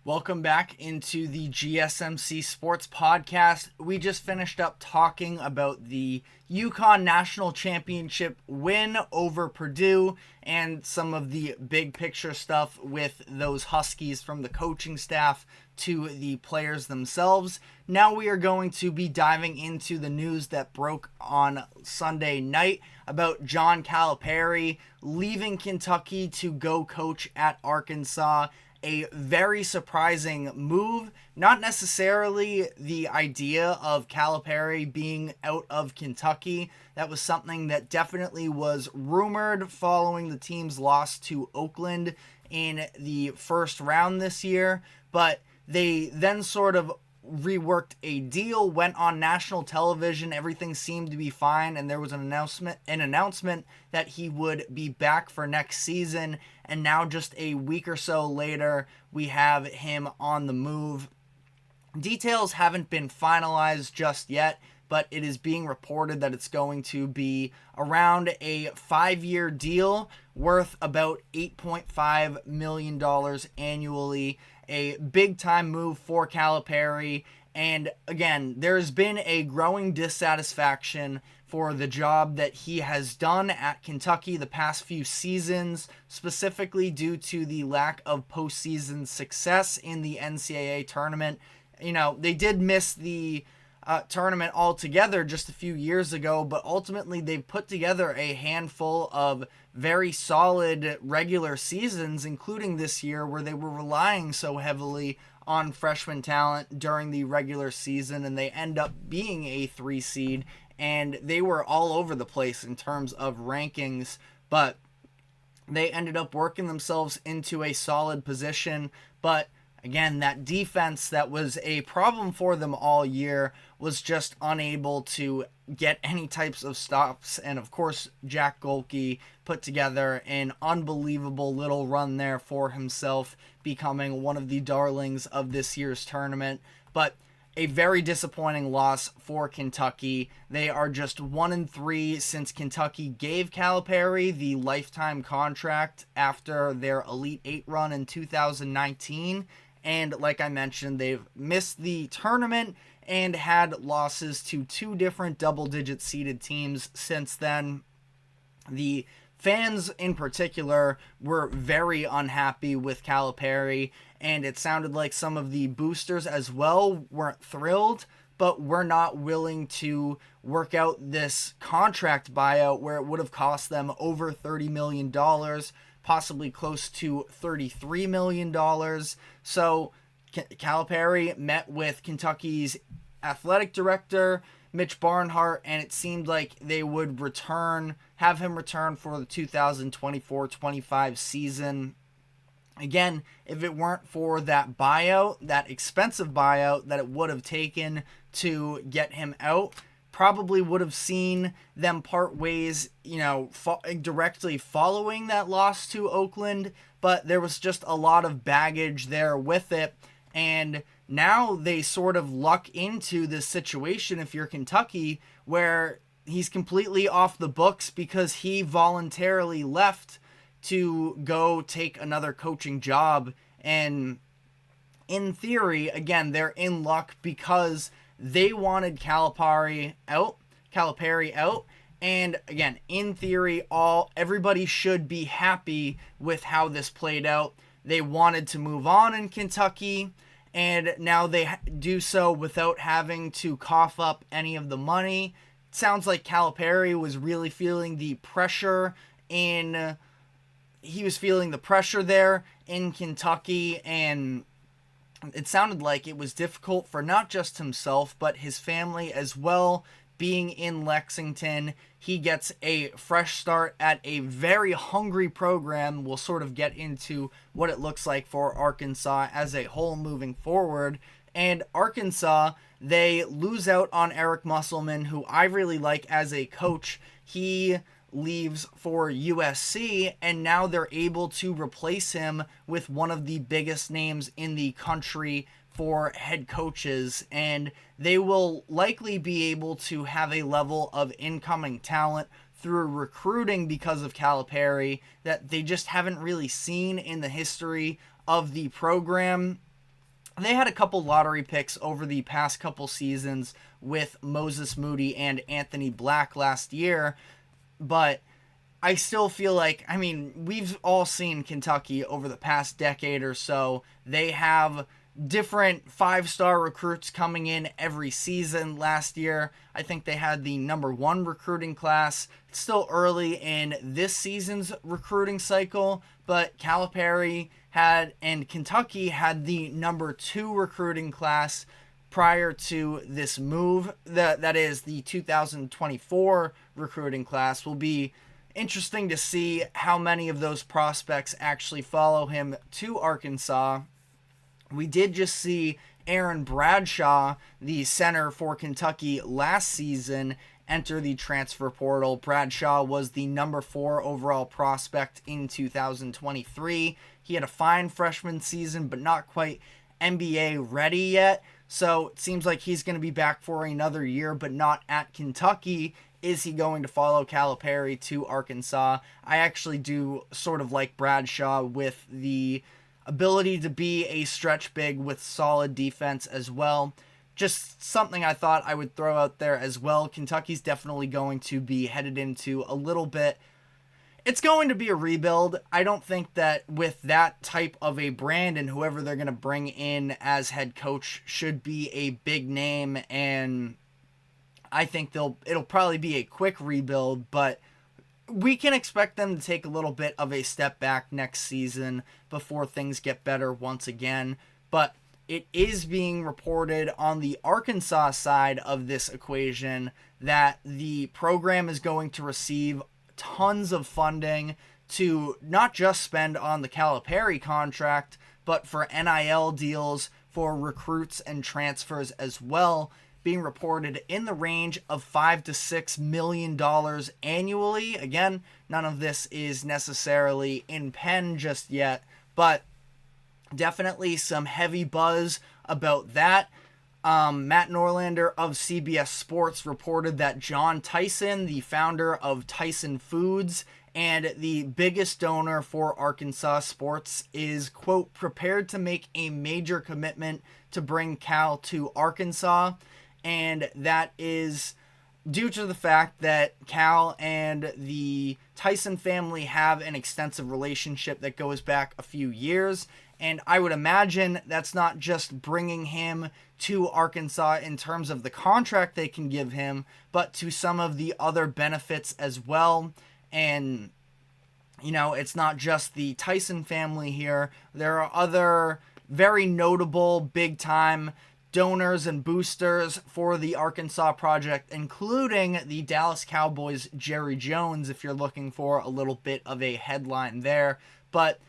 Welcome back into the GSMC Sports Podcast. We just finished up talking about the UConn National Championship win over Purdue and some of the big picture stuff with those Huskies, from the coaching staff to the players themselves. Now we are going to be diving into the news that broke on Sunday night about John Calipari leaving Kentucky to go coach at Arkansas. A very surprising move. Not necessarily the idea of Calipari being out of Kentucky. That was something that definitely was rumored following the team's loss to Oakland in the first round this year. But they then sort of reworked a deal, went on national television, everything seemed to be fine, and there was an announcement that he would be back for next season. And now, just a week or so later, we have him on the move. Details haven't been finalized just yet, but it is being reported that it's going to be around a 5-year deal worth about $8.5 million annually. A big-time move for Calipari. And again, there's been a growing dissatisfaction for the job that he has done at Kentucky the past few seasons, specifically due to the lack of postseason success in the NCAA tournament. You know, they did miss the tournament altogether just a few years ago, but ultimately they've put together a handful of very solid regular seasons, including this year, where they were relying so heavily on freshman talent during the regular season, and they end up being a 3 seed, and they were all over the place in terms of rankings, but they ended up working themselves into a solid position. But again, that defense that was a problem for them all year was just unable to get any types of stops. And of course, Jack Golke put together an unbelievable little run there for himself, becoming one of the darlings of this year's tournament. But a very disappointing loss for Kentucky. They are just 1-3 since Kentucky gave Calipari the lifetime contract after their Elite 8 run in 2019. And like I mentioned, they've missed the tournament and had losses to 2 different double-digit seeded teams since then. The fans in particular were very unhappy with Calipari, and it sounded like some of the boosters as well weren't thrilled, but were not willing to work out this contract buyout where it would have cost them over $30 million, possibly close to $33 million. So Calipari met with Kentucky's athletic director, Mitch Barnhart, and it seemed like they would have him return for the 2024-25 season. Again, if it weren't for that buyout, that expensive buyout that it would have taken to get him out, probably would have seen them part ways, directly following that loss to Oakland, but there was just a lot of baggage there with it, and now they sort of luck into this situation, if you're Kentucky, where he's completely off the books because he voluntarily left to go take another coaching job. And in theory, again, they're in luck because they wanted Calipari out. And again, in theory, everybody should be happy with how this played out. They wanted to move on in Kentucky, and now they do so without having to cough up any of the money. It sounds like Calipari was really feeling the pressure there in Kentucky, and it sounded like it was difficult for not just himself, but his family as well. Being in Lexington, he gets a fresh start at a very hungry program. We'll sort of get into what it looks like for Arkansas as a whole moving forward. And Arkansas, they lose out on Eric Musselman, who I really like as a coach. He leaves for USC, and now they're able to replace him with one of the biggest names in the country for head coaches, and they will likely be able to have a level of incoming talent through recruiting because of Calipari that they just haven't really seen in the history of the program. they had a couple lottery picks over the past couple seasons with Moses Moody and Anthony Black last year, but I still feel like, I mean, we've all seen Kentucky over the past decade or so. They have different five-star recruits coming in every season. Last year, I think they had the number 1 recruiting class. It's still early in this season's recruiting cycle, but Calipari had and Kentucky had the number 2 recruiting class prior to this move. That is the 2024 recruiting class. Will be interesting to see how many of those prospects actually follow him to Arkansas. We did just see Aaron Bradshaw, the center for Kentucky last season, enter the transfer portal. Bradshaw was the number 4 overall prospect in 2023. He had a fine freshman season, but not quite NBA ready yet. So it seems like he's going to be back for another year, but not at Kentucky. Is he going to follow Calipari to Arkansas? I actually do sort of like Bradshaw with the ability to be a stretch big with solid defense as well. Just something I thought I would throw out there as well. Kentucky's definitely going to be headed into a little bit. It's going to be a rebuild. I don't think that with that type of a brand and whoever they're going to bring in as head coach should be a big name, and I think it'll probably be a quick rebuild, but we can expect them to take a little bit of a step back next season before things get better once again. But it is being reported on the Arkansas side of this equation that the program is going to receive tons of funding to not just spend on the Calipari contract, but for NIL deals, for recruits and transfers as well, being reported in the range of $5 to $6 million annually. Again, none of this is necessarily in pen just yet, but definitely some heavy buzz about that. Matt Norlander of CBS Sports reported that John Tyson, the founder of Tyson Foods and the biggest donor for Arkansas sports, is, quote, prepared to make a major commitment to bring Cal to Arkansas. And that is due to the fact that Cal and the Tyson family have an extensive relationship that goes back a few years. And I would imagine that's not just bringing him to Arkansas in terms of the contract they can give him, but to some of the other benefits as well. And, you know, it's not just the Tyson family here. There are other very notable big-time donors and boosters for the Arkansas project, including the Dallas Cowboys' Jerry Jones, if you're looking for a little bit of a headline there. But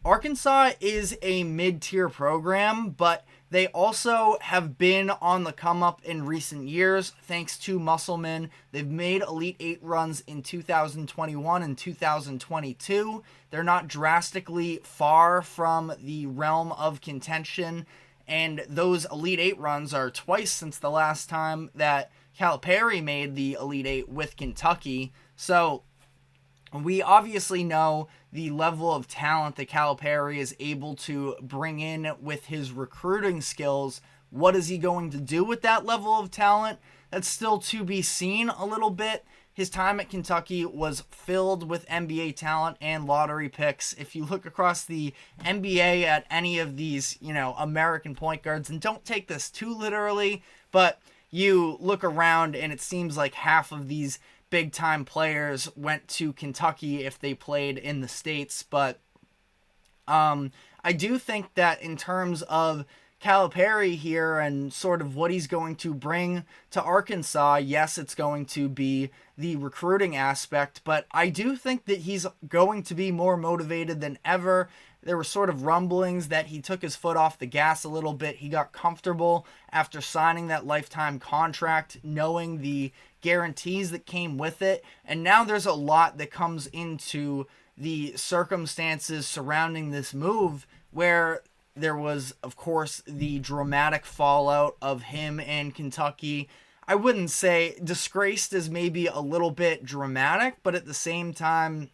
Arkansas is a mid-tier program, but they also have been on the come-up in recent years thanks to Musselman. They've made Elite 8 runs in 2021 and 2022. They're not drastically far from the realm of contention, and those Elite 8 runs are twice since the last time that Calipari made the Elite 8 with Kentucky. So we obviously know the level of talent that Calipari is able to bring in with his recruiting skills. What is he going to do with that level of talent? That's still to be seen a little bit. His time at Kentucky was filled with NBA talent and lottery picks. If you look across the NBA at any of these, American point guards, and don't take this too literally, but you look around and it seems like half of these big-time players went to Kentucky if they played in the States. But I do think that in terms of Calipari here and sort of what he's going to bring to Arkansas, yes, it's going to be the recruiting aspect, but I do think that he's going to be more motivated than ever. There were sort of rumblings that he took his foot off the gas a little bit. He got comfortable after signing that lifetime contract, knowing the guarantees that came with it, and now there's a lot that comes into the circumstances surrounding this move, where there was, of course, the dramatic fallout of him and Kentucky. I wouldn't say disgraced is maybe a little bit dramatic, but at the same time,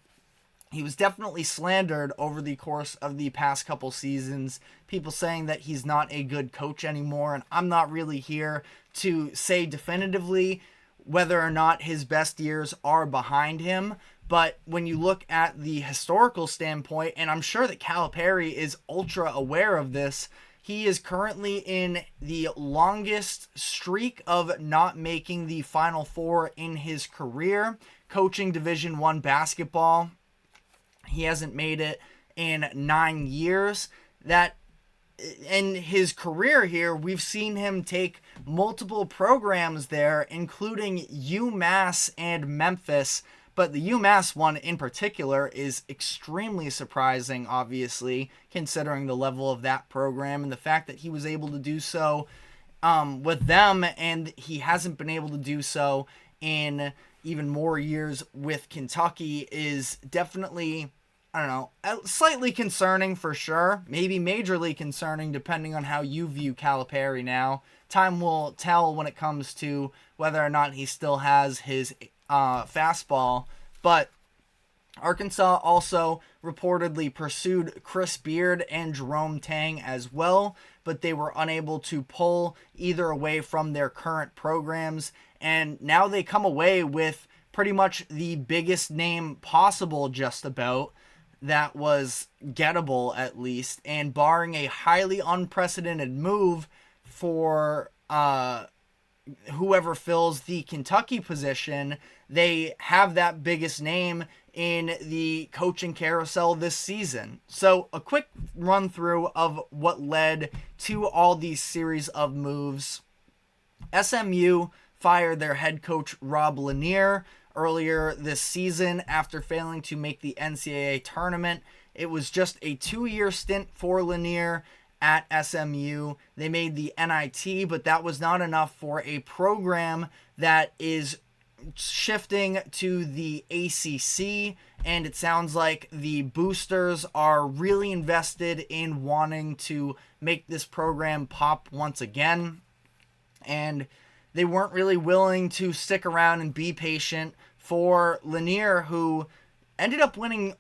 he was definitely slandered over the course of the past couple seasons. People saying that he's not a good coach anymore, and I'm not really here to say definitively whether or not his best years are behind him. But when you look at the historical standpoint, and I'm sure that Calipari is ultra aware of this, he is currently in the longest streak of not making the Final Four in his career, coaching Division I basketball. He hasn't made it in 9 years. That in his career here, we've seen him take multiple programs there, including UMass and Memphis. But the UMass one in particular is extremely surprising, obviously, considering the level of that program and the fact that he was able to do so with them, and he hasn't been able to do so in even more years with Kentucky is definitely, I don't know, slightly concerning for sure. Maybe majorly concerning depending on how you view Calipari now. Time will tell when it comes to whether or not he still has his fastball. But Arkansas also reportedly pursued Chris Beard and Jerome Tang as well, but they were unable to pull either away from their current programs. And now they come away with pretty much the biggest name possible, just about, that was gettable at least. And barring a highly unprecedented move for whoever fills the Kentucky position, they have that biggest name in the coaching carousel this season. So a quick run through of what led to all these series of moves. SMU fired their head coach Rob Lanier earlier this season after failing to make the NCAA tournament. It was just a 2-year stint for Lanier at SMU. They made the NIT, but that was not enough for a program that is shifting to the ACC, and it sounds like the boosters are really invested in wanting to make this program pop once again, and they weren't really willing to stick around and be patient for Lanier, who ended up winning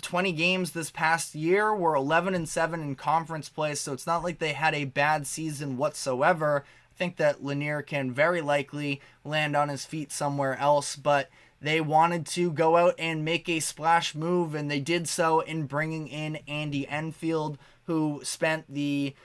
20 games this past year, were 11-7 in conference play, so it's not like they had a bad season whatsoever. I think that Lanier can very likely land on his feet somewhere else, but they wanted to go out and make a splash move, and they did so in bringing in Andy Enfield, who spent the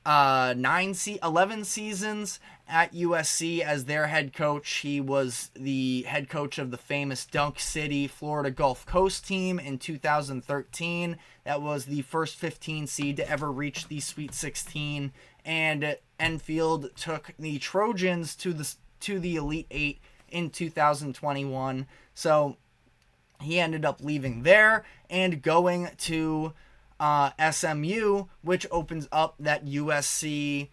11 seasons at USC as their head coach. He was the head coach of the famous Dunk City, Florida Gulf Coast team in 2013. That was the first 15 seed to ever reach the Sweet 16, and Enfield took the Trojans to the Elite Eight in 2021. So he ended up leaving there and going to SMU, which opens up that USC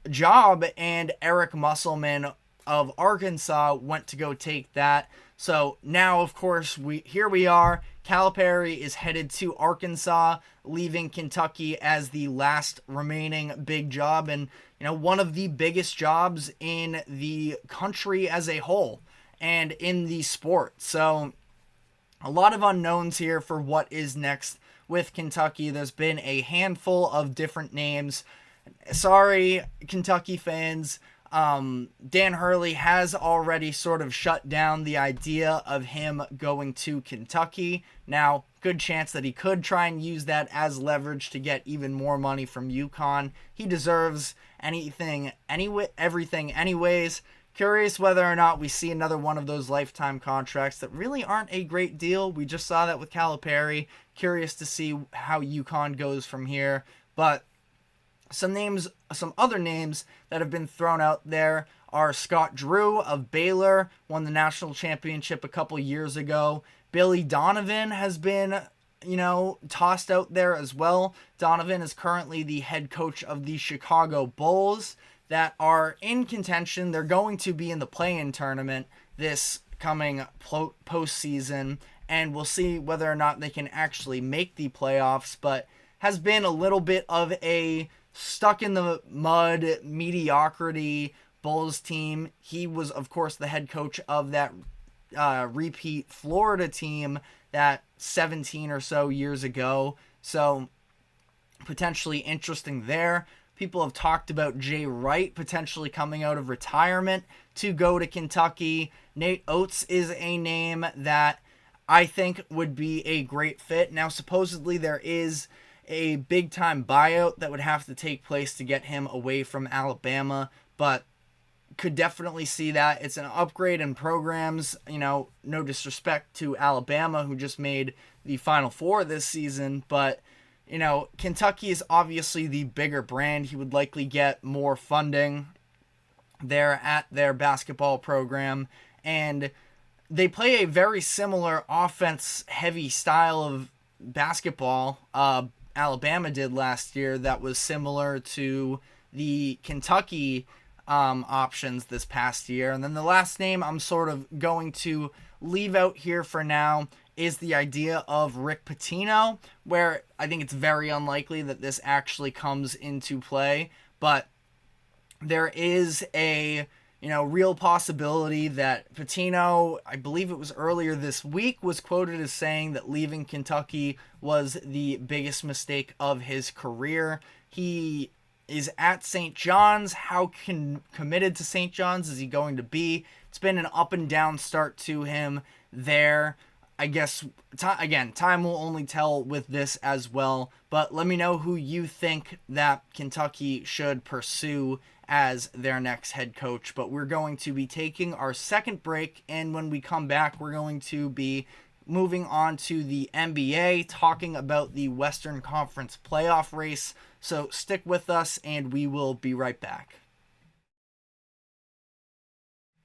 job, and Eric Musselman of Arkansas went to go take that. So now, of course, here we are. Calipari is headed to Arkansas, leaving Kentucky as the last remaining big job, and one of the biggest jobs in the country as a whole and in the sport. So a lot of unknowns here for what is next with Kentucky. There's been a handful of different names. Sorry, Kentucky fans. Dan Hurley has already sort of shut down the idea of him going to Kentucky. Now, good chance that he could try and use that as leverage to get even more money from UConn. He deserves everything anyways. Curious whether or not we see another one of those lifetime contracts that really aren't a great deal. We just saw that with Calipari. Curious to see how UConn goes from here. But some other names that have been thrown out there are Scott Drew of Baylor, won the national championship a couple years ago. Billy Donovan has been, tossed out there as well. Donovan is currently the head coach of the Chicago Bulls that are in contention. They're going to be in the play-in tournament this coming postseason, and we'll see whether or not they can actually make the playoffs, but has been a little bit of a stuck in the mud mediocrity Bulls team. He was, of course, the head coach of that repeat Florida team that 17 or so years ago. So potentially interesting there. People have talked about Wright potentially coming out of retirement to go to Kentucky. Nate Oates is a name that I think would be a great fit. Now, supposedly there is a big-time buyout that would have to take place to get him away from Alabama, but could definitely see that. It's an upgrade in programs. No disrespect to Alabama, who just made the Final Four this season, but Kentucky is obviously the bigger brand. He would likely get more funding there at their basketball program. And they play a very similar offense-heavy style of basketball. Alabama did last year that was similar to the Kentucky options this past year. And then the last name I'm sort of going to leave out here for now is the idea of Rick Pitino, where I think it's very unlikely that this actually comes into play, but there is a real possibility that Pitino, I believe it was earlier this week, was quoted as saying that leaving Kentucky was the biggest mistake of his career. He is at St. John's. How committed to St. John's is he going to be? It's been an up and down start to him there. I guess, time will only tell with this as well. But let me know who you think that Kentucky should pursue as their next head coach. But we're going to be taking our second break, and when we come back, we're going to be moving on to the NBA, talking about the Western Conference playoff race. So stick with us, and we will be right back.